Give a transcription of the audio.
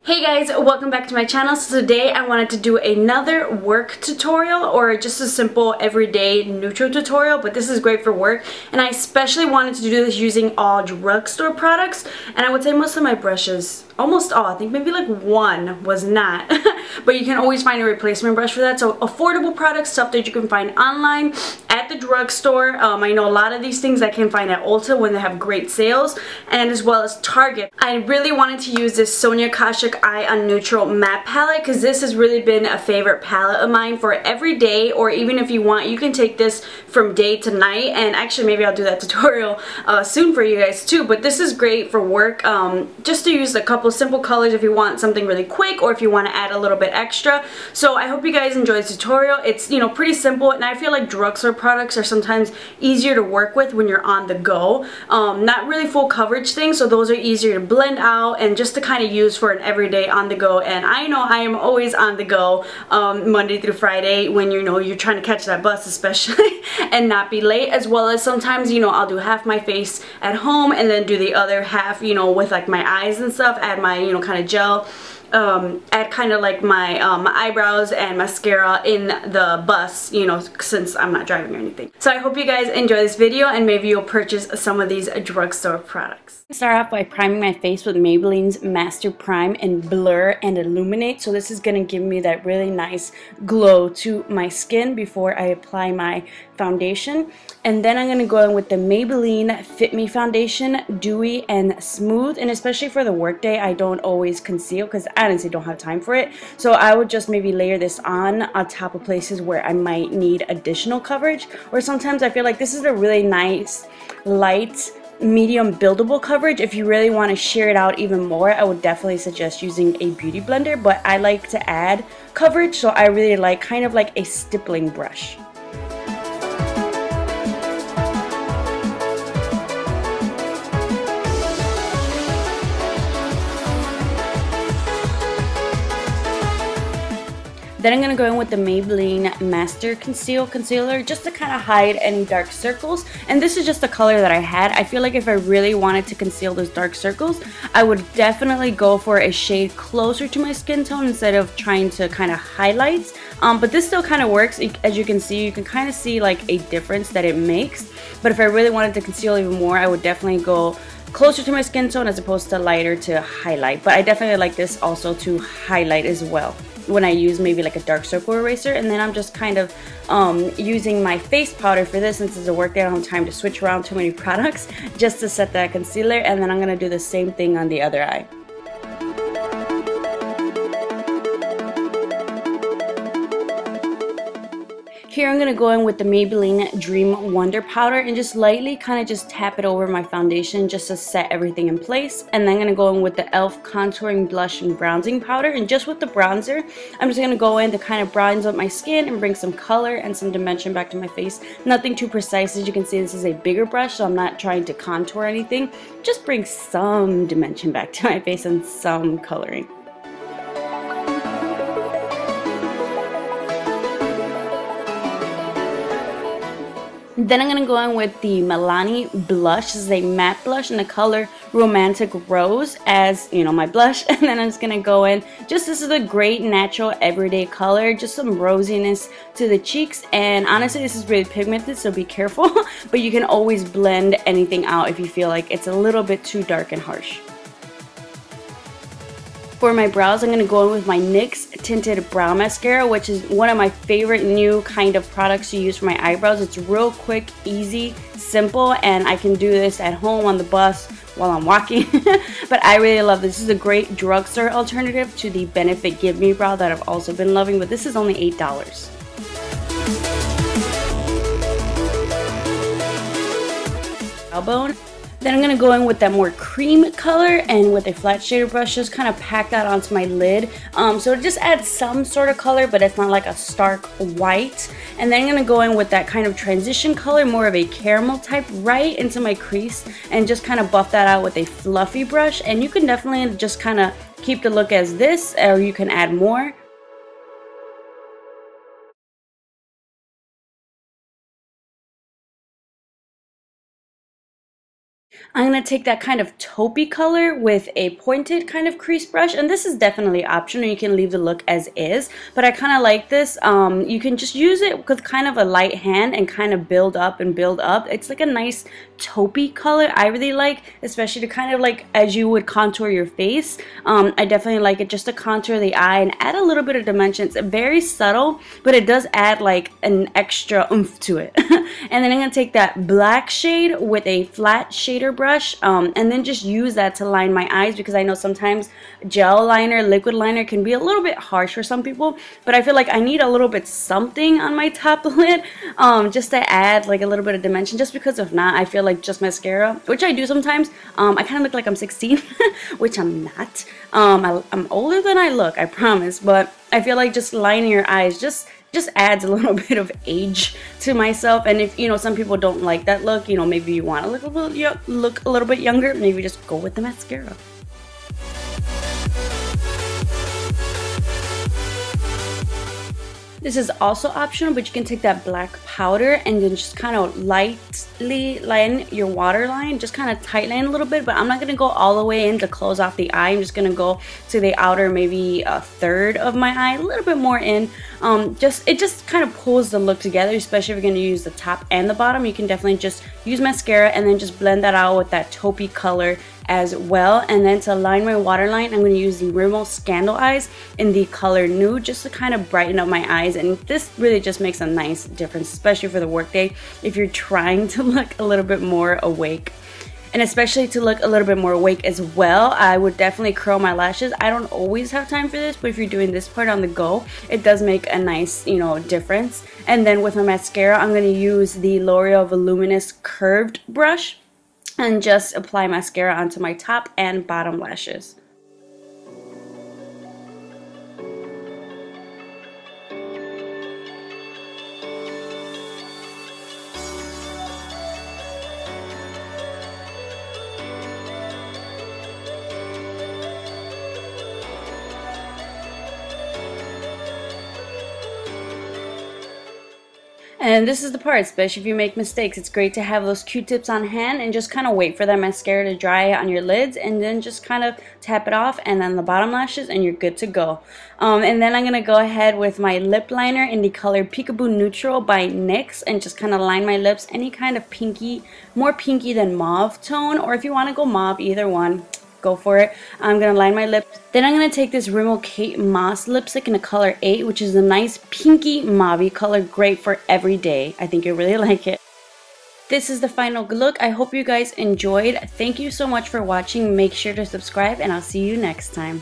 Hey guys, welcome back to my channel. So today I wanted to do another work tutorial or just a simple everyday neutral tutorial, but this is great for work, and I especially wanted to do this using all drugstore products. And I would say most of my brushes, almost all, I think maybe like one was not but you can always find a replacement brush for that. So affordable products, stuff that you can find online at the drugstore. I know a lot of these things I can find at Ulta when they have great sales, and as well as Target. I really wanted to use this Sonia Kashuk Eye on Neutral matte palette because this has really been a favorite palette of mine for every day, or even if you want, you can take this from day to night. And actually maybe I'll do that tutorial soon for you guys too, but this is great for work, just to use a couple simple colors if you want something really quick or if you want to add a little bit extra. So I hope you guys enjoy this tutorial. It's, you know, pretty simple, and I feel like drugstore products are sometimes easier to work with when you're on the go. Not really full coverage things, so those are easier to blend out and just to kind of use for an everyday on the go. And I know I am always on the go Monday through Friday when you're trying to catch that bus especially and not be late, as well as sometimes, you know, I'll do half my face at home and then do the other half, you know, with like my eyes and stuff, add my, you know, kind of gel, add kind of like my eyebrows and mascara in the bus, you know, since I'm not driving or anything. So I hope you guys enjoy this video and maybe you'll purchase some of these drugstore products. Start off by priming my face with Maybelline's Master Prime and Blur and Illuminate. So this is going to give me that really nice glow to my skin before I apply my foundation. And then I'm going to go in with the Maybelline Fit Me Foundation, Dewy and Smooth. And especially for the workday, I don't always conceal because I honestly don't have time for it. So I would just maybe layer this on top of places where I might need additional coverage. Or sometimes I feel like this is a really nice, light, medium buildable coverage. If you really want to sheer it out even more, I would definitely suggest using a beauty blender, but I like to add coverage, so I really like kind of like a stippling brush. Then I'm going to go in with the Maybelline Master Conceal Concealer just to kind of hide any dark circles. And this is just the color that I had. I feel like if I really wanted to conceal those dark circles, I would definitely go for a shade closer to my skin tone instead of trying to kind of highlight. But this still kind of works. As you can see, you can kind of see like a difference that it makes. But if I really wanted to conceal even more, I would definitely go closer to my skin tone as opposed to lighter to highlight. But I definitely like this also to highlight as well when I use maybe like a dark circle eraser. And then I'm just kind of using my face powder for this, since it's a workday. I don't have time to switch around too many products, just to set that concealer. And then I'm going to do the same thing on the other eye. Here I'm going to go in with the Maybelline Dream Wonder Powder and just lightly kind of just tap it over my foundation just to set everything in place. And then I'm going to go in with the e.l.f. Contouring Blush and Bronzing Powder. And just with the bronzer, I'm just going to go in to kind of bronze up my skin and bring some color and some dimension back to my face. Nothing too precise. As you can see, this is a bigger brush, so I'm not trying to contour anything. Just bring some dimension back to my face and some coloring. Then I'm going to go in with the Milani blush. This is a matte blush in the color Romantic Rose as, you know, my blush. And then I'm just going to go in, just this is a great natural everyday color, just some rosiness to the cheeks. And honestly, this is really pigmented, so be careful. But you can always blend anything out if you feel like it's a little bit too dark and harsh. For my brows, I'm going to go in with my NYX Tinted Brow Mascara, which is one of my favorite new kind of products to use for my eyebrows. It's real quick, easy, simple, and I can do this at home, on the bus, while I'm walking. But I really love this. This is a great drugstore alternative to the Benefit Give Me Brow that I've also been loving, but this is only $8. Brow bone. Then I'm going to go in with that more cream color and with a flat shader brush, just kind of pack that onto my lid. So it just adds some sort of color, but it's not like a stark white. And then I'm going to go in with that kind of transition color, more of a caramel type, right into my crease, and just kind of buff that out with a fluffy brush. And you can definitely just kind of keep the look as this, or you can add more. I'm going to take that kind of taupey color with a pointed kind of crease brush, and this is definitely optional. You can leave the look as is, but I kind of like this. You can just use it with kind of a light hand and kind of build up and build up. It's like a nice taupey color I really like, especially to kind of like as you would contour your face. I definitely like it just to contour the eye and add a little bit of dimension. It's very subtle, but it does add like an extra oomph to it. And then I'm going to take that black shade with a flat shader brush, and then just use that to line my eyes, because I know sometimes gel liner, liquid liner can be a little bit harsh for some people, but I feel like I need a little bit something on my top lid, just to add like a little bit of dimension, just because if not, I feel like just mascara, which I do sometimes, I kind of look like I'm 16, which I'm not. I'm older than I look, I promise, but I feel like just lining your eyes just adds a little bit of age to myself. And if, you know, some people don't like that look, you know, maybe you want to look a little bit younger, maybe just go with the mascara. This is also optional, but you can take that black powder and then just kind of lightly line your waterline, just kind of tight line a little bit, but I'm not going to go all the way in to close off the eye. I'm just going to go to the outer maybe a third of my eye, a little bit more in. It just kind of pulls the look together, especially if you're going to use the top and the bottom. You can definitely just use mascara and then just blend that out with that taupey color as well. And then to line my waterline, I'm going to use the Rimmel Scandal Eyes in the color Nude, just to kind of brighten up my eyes. And this really just makes a nice difference, especially for the workday if you're trying to look a little bit more awake. And especially to look a little bit more awake as well, I would definitely curl my lashes. I don't always have time for this, but if you're doing this part on the go, it does make a nice, you know, difference. And then with my mascara, I'm going to use the L'Oreal Voluminous curved brush and just apply mascara onto my top and bottom lashes. And this is the part, especially if you make mistakes, it's great to have those Q-tips on hand and just kind of wait for that mascara to dry on your lids, and then just kind of tap it off and then the bottom lashes, and you're good to go. And then I'm going to go ahead with my lip liner in the color Peekaboo Neutral by NYX and just kind of line my lips any kind of pinky, more pinky than mauve tone, or if you want to go mauve, either one, go for it. I'm going to line my lips. Then I'm going to take this Rimmel Kate Moss lipstick in the color 8, which is a nice pinky mauve color, great for every day. I think you'll really like it. This is the final look. I hope you guys enjoyed. Thank you so much for watching. Make sure to subscribe, and I'll see you next time.